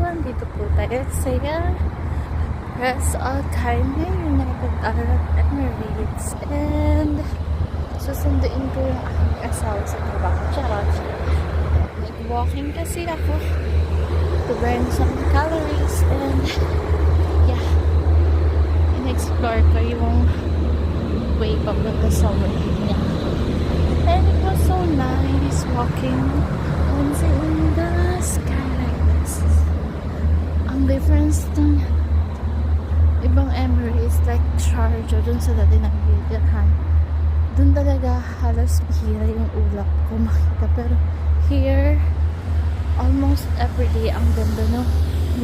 andito po tayo sa Ras Al Khaimah United Arab Emirates, and susunduin ko yung aking asawa sa trabaho. Charot. Nag-walking kasi ako to burn some calories, and yeah, in-explore ko yung way papunta sa work niya. And it was so nice walking and seeing the sky like this. Ang difference ng ibang Emirates like Sharjah dun sa dati ng Bilderhan, dun talaga halos bihira yung ulap ko makita, pero here almost everyday ang ganda ng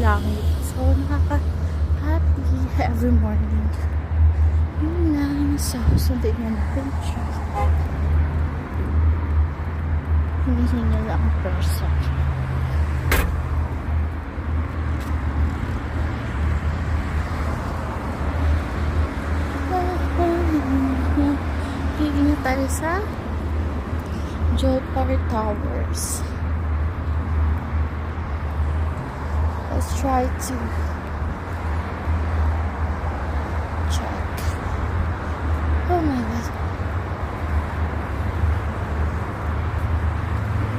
langit, so nakaka-happy every morning. Yun lang, so sundin na natin siya. Hinihinga lang person. Hihingin tayo sa Jodhpur Towers. Let's try to check. Oh my god.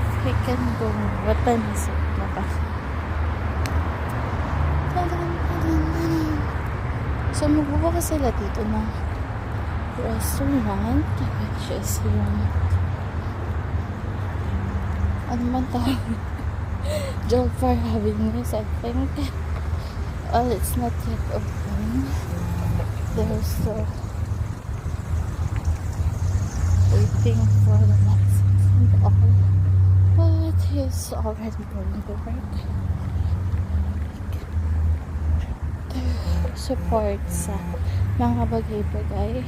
If we can go. What time is it? So magbubuka sila dito ng restaurant, which is yung ano man tawag, Jodhpur Avenues, I think. Well, it's not yet open. They're still waiting for the next and all, but he's already going to work. Support sa mga bagay-bagay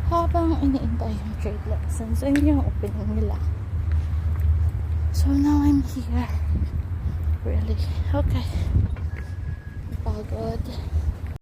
habang iniintay yung trade lessons and yung opening nila. So now I'm here. Really? Okay. Pagod.